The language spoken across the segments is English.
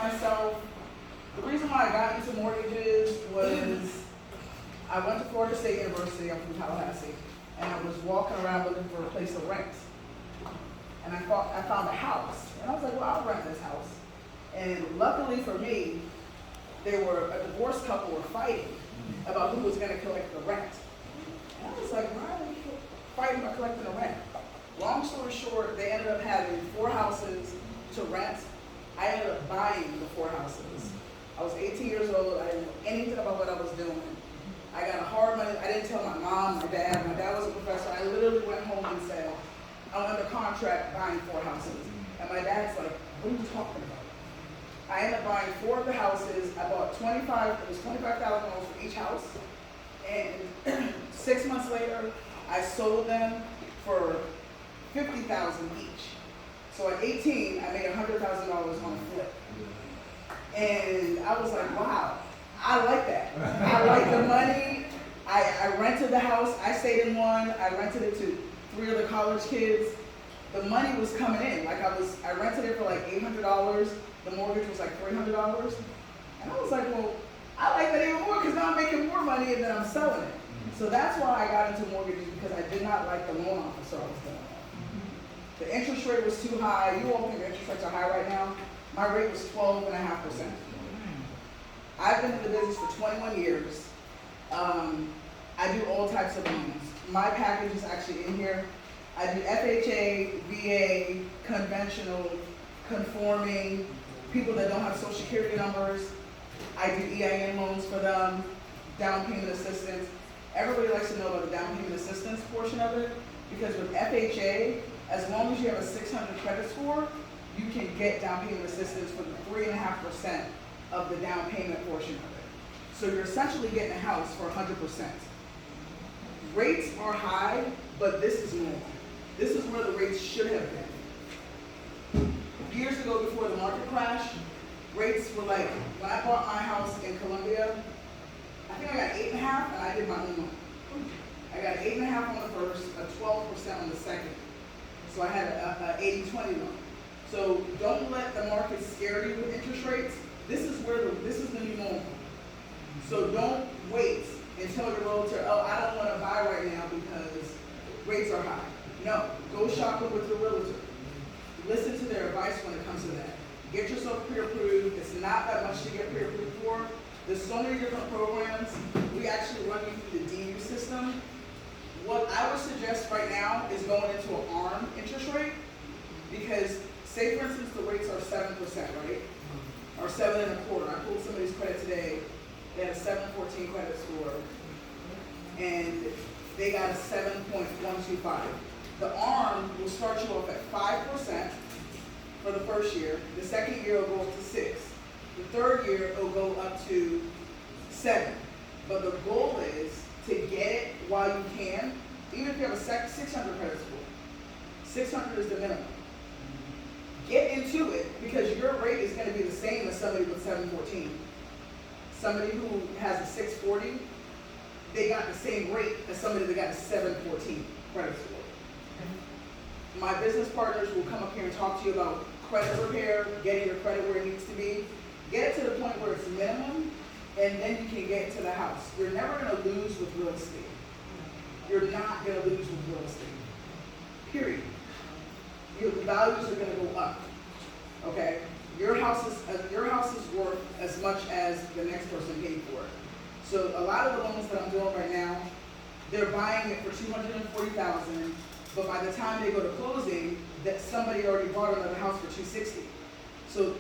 myself, the reason why I got into mortgages was I went to Florida State University, I'm from Tallahassee, and I was walking around looking for a place to rent. And I found a house, and I was like, well, I'll rent this house. And luckily for me, a divorced couple were fighting about who was gonna collect the rent. And I was like, why are we fighting about collecting the rent? Long story short, they ended up having 4 houses to rent. I ended up buying the 4 houses. I was 18 years old, I didn't know anything about what I was doing. I got a hard money, I didn't tell my mom, my dad was a professor. I literally went home and said, I'm under contract buying 4 houses. And my dad's like, what are you talking about? I ended up buying 4 of the houses. I bought $25,000 for each house. And 6 months later, I sold them for $50,000 each. So at 18, I made $100,000 on a flip. And I was like, wow, I like that. I like the money. I rented the house. I stayed in one. I rented it to 3 other college kids. The money was coming in. Like I rented it for like $800. The mortgage was like $300. And I was like, well, I like that even more because now I'm making more money and then I'm selling it. So that's why I got into mortgages, because I did not like the loan officer I was dealing with. The interest rate was too high. You all think interest rates are high right now. My rate was 12.5%. I've been in the business for 21 years. I do all types of loans. My package is actually in here. I do FHA, VA, conventional, conforming, people that don't have social security numbers. I do EIN loans for them, down payment assistance. Everybody likes to know about the down payment assistance portion of it, because with FHA, as long as you have a 600 credit score, you can get down payment assistance for the 3.5% of the down payment portion of it. So you're essentially getting a house for 100%. Rates are high, but this is normal. This is where the rates should have been. Years ago, before the market crash, rates were like, when I bought my house in Columbia, I think I got 8.5, and I did my own loan. I got 8.5 on the first, a 12% on the second. So I had a 80-20 loan. So don't let the market scare you with interest rates. This is the new normal. So don't wait and tell your realtor, oh, I don't want to buy right now because rates are high. No, go shopping with your realtor. Listen to their advice when it comes to that. Get yourself pre-approved. It's not that much to get pre-approved for. There's so many different programs. We actually run you through the DU system. What I would suggest right now is going into an ARM interest rate, because say for instance the rates are 7%, right? Or 7.25. I pulled somebody's credit today. They had a 714 credit score, and they got a 7.125. The ARM will start you off at 5% for the first year. The second year will go up to 6. The third year it'll go up to 7. But the goal is to get it while you can. Even if you have a 600 credit score, 600 is the minimum. Get into it, because your rate is going to be the same as somebody with 714. Somebody who has a 640, they got the same rate as somebody that got a 714 credit score. My business partners will come up here and talk to you about credit repair, getting your credit where it needs to be. Get it to the point where it's minimum, and then you can get to the house. You're never going to lose with real estate. You're not going to lose with real estate. Period. Your values are going to go up. Okay? Your house is worth as much as the next person paid for it. So a lot of the loans that I'm doing right now, they're buying it for $240,000, but by the time they go to closing, that somebody already bought another house for $260,000. So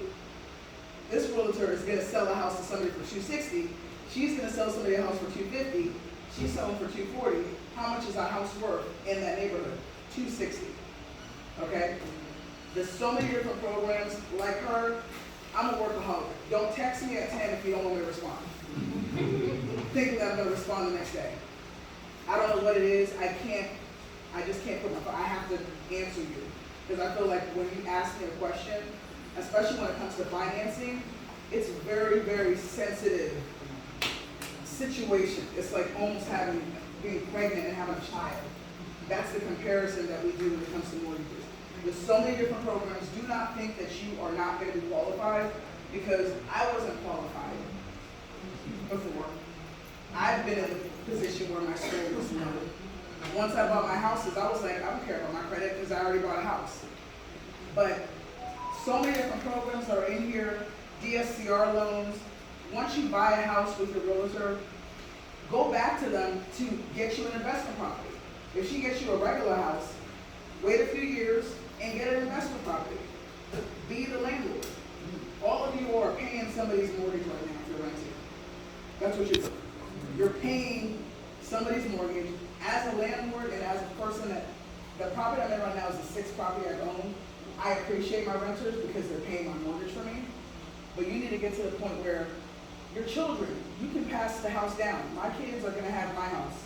this realtor is going to sell a house to somebody for $260,000. She's going to sell somebody a house for $250,000. She's selling for $240,000. How much is our house worth in that neighborhood? $260,000. Okay? There's so many different programs like her. I'm a workaholic. Don't text me at 10 if you don't want me to respond. Thinking that I'm going to respond the next day. I don't know what it is. I just can't put my phone. I have to answer you. Because I feel like when you ask me a question, especially when it comes to financing, it's a very, very sensitive situation. It's like almost being pregnant and having a child. That's the comparison that we do when it comes to mortgages. There's so many different programs. Do not think that you are not going to be qualified. because I wasn't qualified before. I've been in a position where my score was low. Once I bought my houses, I was like, I don't care about my credit because I already bought a house. But so many different programs are in here, DSCR loans. Once you buy a house with your realtor, go back to them to get you an investment property. If she gets you a regular house, wait a few years and get an investment property. Be the landlord. All of you are paying somebody's mortgage right now if you're renting. That's what you're doing. You're paying somebody's mortgage as a landlord and as a person that, the property I'm in right now is the sixth property I own. I appreciate my renters because they're paying my mortgage for me. But you need to get to the point where your children, you can pass the house down. My kids are gonna have my house.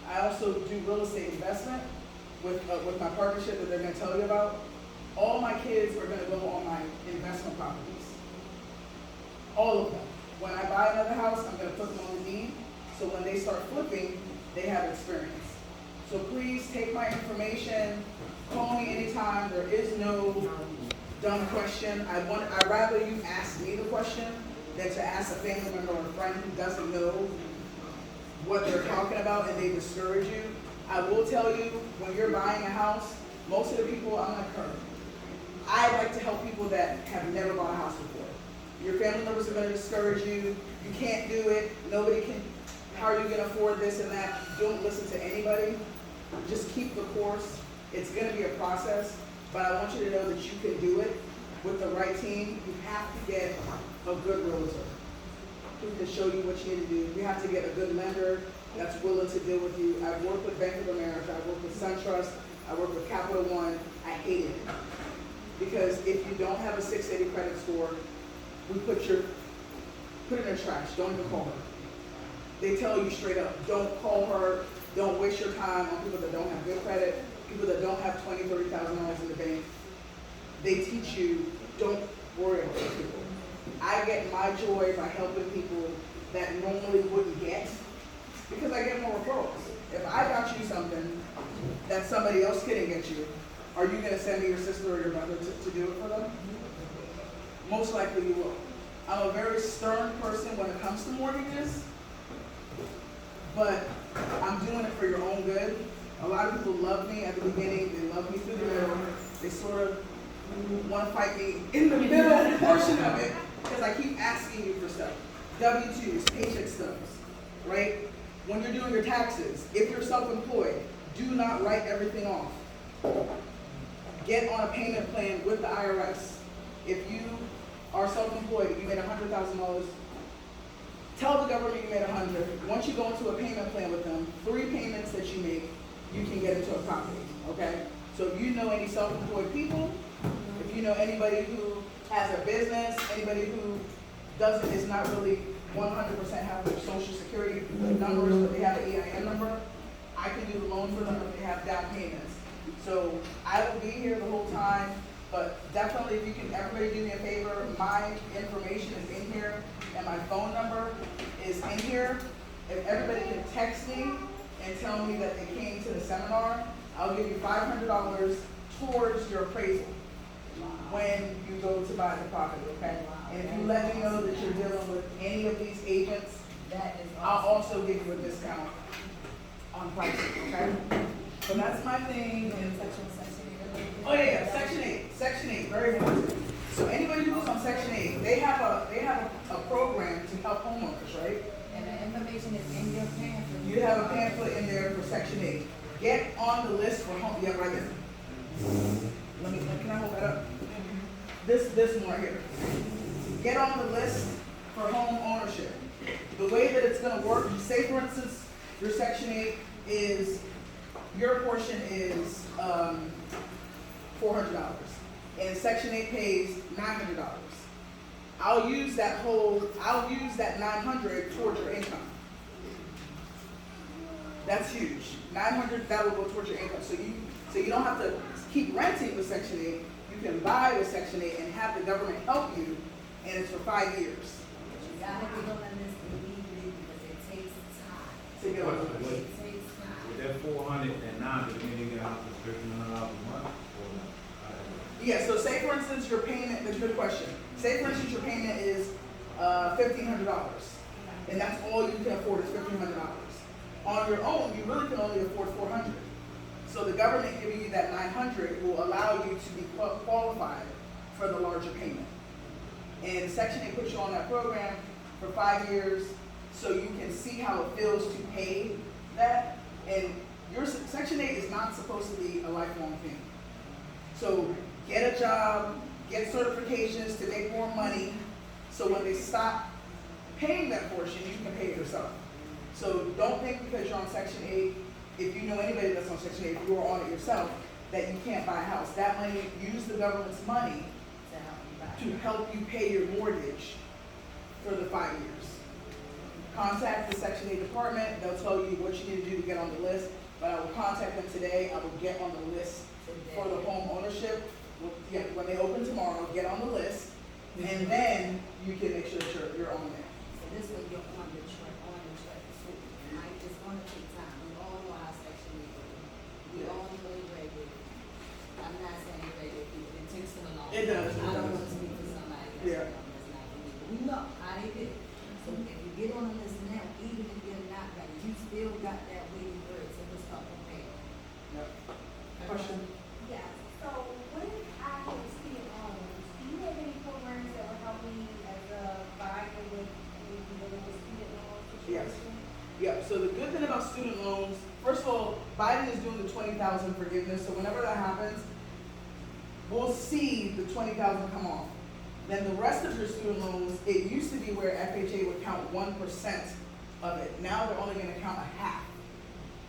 I also do real estate investment with my partnership that they're gonna tell you about. All my kids are gonna go on my investment properties. All of them. When I buy another house, I'm gonna put them on the deed, so when they start flipping, they have experience. So please take my information, call me anytime. There is no dumb question. I'd rather you ask me the question than to ask a family member or a friend who doesn't know what they're talking about and they discourage you. I will tell you, when you're buying a house, most of the people, I'm like her. I like to help people that have never bought a house before. Your family members are going to discourage you. You can't do it. Nobody can. How are you going to afford this and that? Don't listen to anybody. Just keep the course. It's going to be a process, but I want you to know that you can do it with the right team. You have to get a good realtor who can show you what you need to do. You have to get a good lender that's willing to deal with you. I've worked with Bank of America. I've worked with SunTrust. I worked with Capital One. I hated it. Because if you don't have a 680 credit score, we put it in the trash. Don't even call her. They tell you straight up, don't call her. Don't waste your time on people that don't have good credit, people that don't have $20,000, $30,000 in the bank. They teach you, don't worry about those people. I get my joy by helping people that normally wouldn't get, because I get more referrals. If I got you something that somebody else couldn't get you, are you going to send me your sister or your brother to do it for them? Most likely you will. I'm a very stern person when it comes to mortgages, but I'm doing it for your own good. A lot of people love me at the beginning. They love me through the middle. They sort of want to fight me in the middle portion of it because I keep asking you for stuff. W-2s, paycheck stubs, right? When you're doing your taxes, if you're self-employed, do not write everything off. Get on a payment plan with the IRS. If you are self-employed, you made $100,000, tell the government you made $100,000. Once you go into a payment plan with them, 3 payments that you make, you can get into a property, okay? So if you know any self-employed people, if you know anybody who has a business, anybody who is not really 100% have their social security numbers, but they have an EIN number, I can do the loan for them if they have down payments. So I will be here the whole time, but definitely if you can, everybody do me a favor, my information is in here and my phone number is in here. If everybody can text me and tell me that they came to the seminar, I'll give you $500 towards your appraisal when you go to buy the property, okay? And if you let me know that you're dealing with any of these agents, I'll also give you a discount on pricing, okay? So that's my thing. Oh yeah, Section 8. Section 8, very important. So anybody who's on Section 8, they have a program to help homeowners, right? And the information is in your pamphlet. You have a pamphlet in there for Section 8. Get on the list for home. Yeah, right there. Can I hold that up? This one right here. Get on the list for home ownership. The way that it's going to work, say for instance, your Section 8 is, your portion is $400, and Section 8 pays $900. I'll use that $900 towards your income. That's huge. $900, that will go towards your income. So you don't have to keep renting with Section 8. You can buy with Section 8 and have the government help you, and it's for 5 years. You gotta get on the list immediately because it takes time. To get on the list. It takes time. With that 409, does it mean you get out to $1,300 a month or not? Yeah, so say for instance your payment, that's a good question. Say for instance your payment is $1,500, and that's all you can afford is $1,500. On your own, you really can only afford $400. So the government giving you that $900 will allow you to be qualified for the larger payment. And Section 8 puts you on that program for 5 years, so you can see how it feels to pay that. And your Section 8 is not supposed to be a lifelong thing. So get a job, get certifications to make more money, so when they stop paying that portion, you can pay it yourself. So don't think because you're on Section 8, if you know anybody that's on Section 8, if you are on it yourself, that you can't buy a house. That money, use the government's money to help you pay your mortgage for the 5 years. Contact the Section 8 department, they'll tell you what you need to do to get on the list, but I will contact them today, I will get on the list for the home ownership. Yeah, when they open tomorrow, get on the list, and then you can make sure that you're on there. So this way you're on the track. So it might just gonna take time. We all know how Section 8 goes. We all know it regular. I'm not saying regular people, it takes them a long time. It does, I it don't does. wanna speak for somebody else. Yeah. That's not for me. But we know how they do. So if you get on the list now, even if you're not ready, you still got that waiting bird, so let's start preparing. Yep. Question? Yeah, so what if I have student loans? Do you have any programs that will help me as a buyer with the student loan Yes. situation? Yeah, so the good thing about student loans, first of all, Biden is doing the 20,000 forgiveness, so whenever that happens, we'll see the 20,000 come off. Then the rest of your student loans, it used to be where FHA would count 1% of it. Now they're only gonna count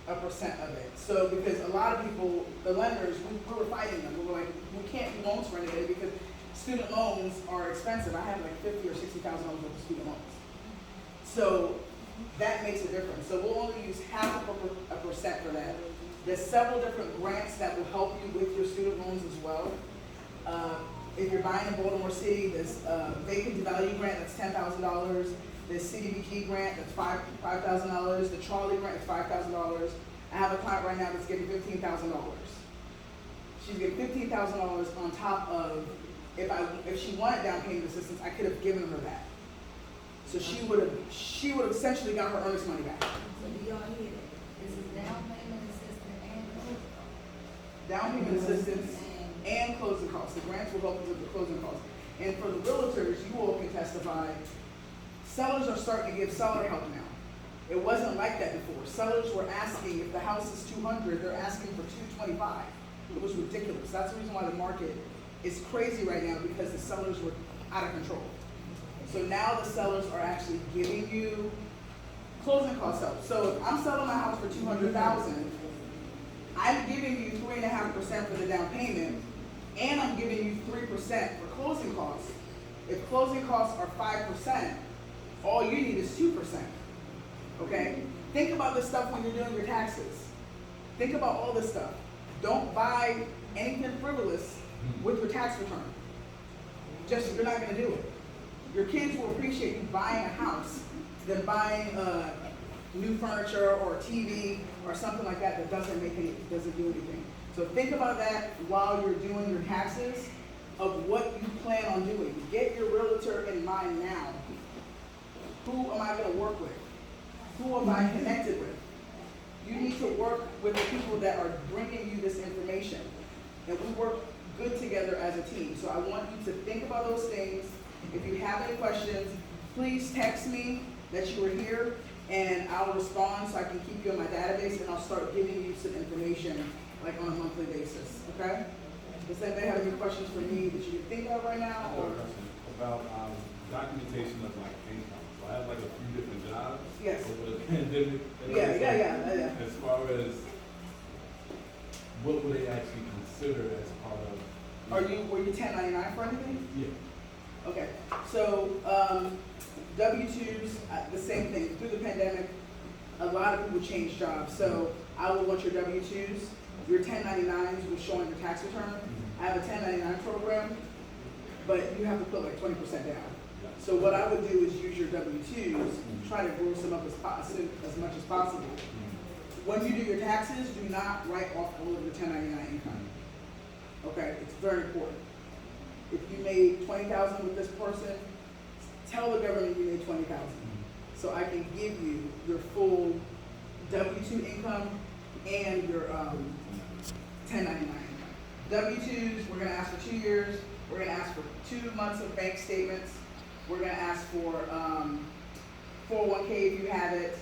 0.5% of it. So because a lot of people, the lenders, we were fighting them. We were like, we can't do loans for anybody because student loans are expensive. I have like $50,000 or $60,000 worth of student loans. So that makes a difference. So we'll only use 0.5% for that. There's several different grants that will help you with your student loans as well. If you're buying in Baltimore City, there's vacant to value grant, that's $10,000. There's CDBG grant, that's $5,000. The Charlie grant is $5,000. I have a client right now that's getting $15,000. She's getting $15,000 on top of, if she wanted down payment assistance, I could have given her that. So she would have essentially got her earnest money back. So do y'all hear that? This is down payment assistance and closing. Down payment assistance and closing costs. The grants will help us with the closing costs. And for the realtors, you all can testify, sellers are starting to give seller help now. It wasn't like that before. Sellers were asking, if the house is $200, they're asking for $225. It was ridiculous. That's the reason why the market is crazy right now, because the sellers were out of control. So now the sellers are actually giving you closing cost help. So if I'm selling my house for $200,000, I'm giving you 3.5% for the down payment, and I'm giving you 3% for closing costs. If closing costs are 5%, all you need is 2%. Okay? Think about this stuff when you're doing your taxes. Think about all this stuff. Don't buy anything frivolous with your tax return. Just, you're not gonna do it. Your kids will appreciate you buying a house than buying new furniture or a TV or something like that that doesn't do anything. So think about that while you're doing your taxes of what you plan on doing. Get your realtor in mind now. Who am I gonna work with? Who am I connected with? You need to work with the people that are bringing you this information. And we work good together as a team. So I want you to think about those things. If you have any questions, please text me that you were here, and I'll respond so I can keep you in my database, and I'll start giving you some information like on a monthly basis, okay? Does anybody have any questions for me that you can think of right now? Or? About documentation of like income. So I have like a few different jobs. Yes. Over the pandemic. Yeah. As far as what would they actually consider as part of? Were you 1099 for anything? Yeah. Okay, so W-2s, the same thing. Through the pandemic, a lot of people changed jobs. So I would want your W-2s. Your 1099s will show on your tax return. I have a 1099 program, but you have to put like 20% down. So what I would do is use your W-2s, try to gross them up as much as possible. When you do your taxes, do not write off all of your 1099 income. Okay, it's very important. If you made 20,000 with this person, tell the government you made 20,000. So I can give you your full W-2 income and your 1099 income. W-2s, we're gonna ask for 2 years. We're gonna ask for 2 months of bank statements. We're gonna ask for 401k if you have it.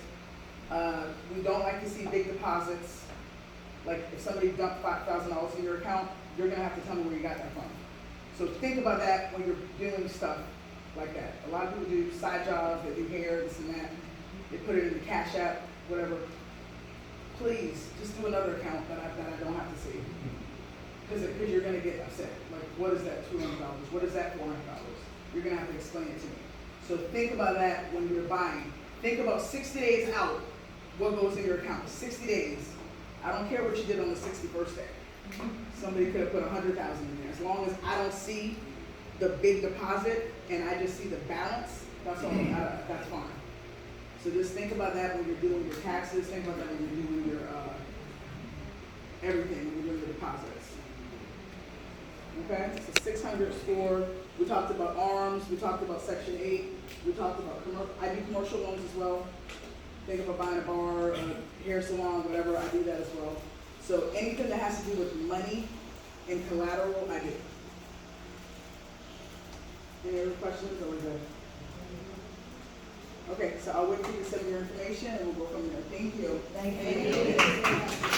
We don't like to see big deposits. Like if somebody dumped $5,000 in your account, you're gonna have to tell me where you got that from. So think about that when you're doing stuff like that. A lot of people do side jobs, they do hair, this and that. They put it in the Cash App, whatever. Please, just do another account that I don't have to see. Because you're gonna get upset. Like, what is that $200? What is that $400? You're gonna have to explain it to me. So think about that when you're buying. Think about 60 days out, what goes in your account. 60 days. I don't care what you did on the 61st day. Somebody could have put 100,000 in there. As long as I don't see the big deposit and I just see the balance, that's all. That's fine. So just think about that when you're doing your taxes. Think about that when you're doing your everything. When you're doing your deposits. Okay. So 600 score. We talked about arms. We talked about Section 8. We talked about commercial. I do commercial loans as well. Think about buying a bar, a hair salon, whatever. I do that as well. So anything that has to do with money and collateral, I do. Any other questions, or we're good? Okay, so I'll wait for you to send me your information and we'll go from there. Thank you. Thank you.